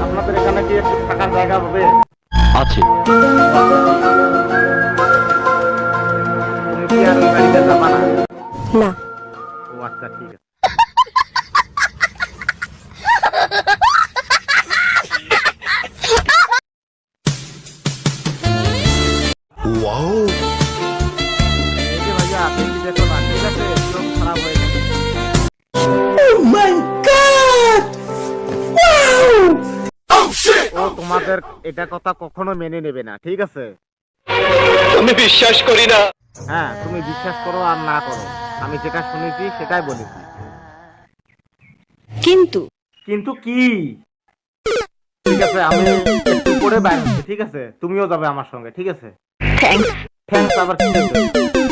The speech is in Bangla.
আপনাদের এখানে কি একটু থাকার জায়গা হবে? আছে। তুমি কি আর ওই বাড়িতে যাবা না? না। ও আচ্ছা, ঠিক আছে। এই যে ভাইয়া, বেশি দেখো না, ঠিক আছে? চোখ খারাপ হয়ে যাবে। ও তোমাদের এটা কথা কখনো মেনে নেবে না, ঠিক আছে? আমি বিশ্বাস করি না। হ্যাঁ, তুমি বিশ্বাস করো আর না করো, আমি যেটা শুনেছি সেটাই বলেছি। কিন্তু কিন্তু কি? ঠিক আছে, আমি একটু পরে বাইরে হচ্ছি, ঠিক আছে? তুমিও যাবে আমার সঙ্গে, ঠিক আছে? থ্যাঙ্কস। থ্যাঙ্কস আবার কি?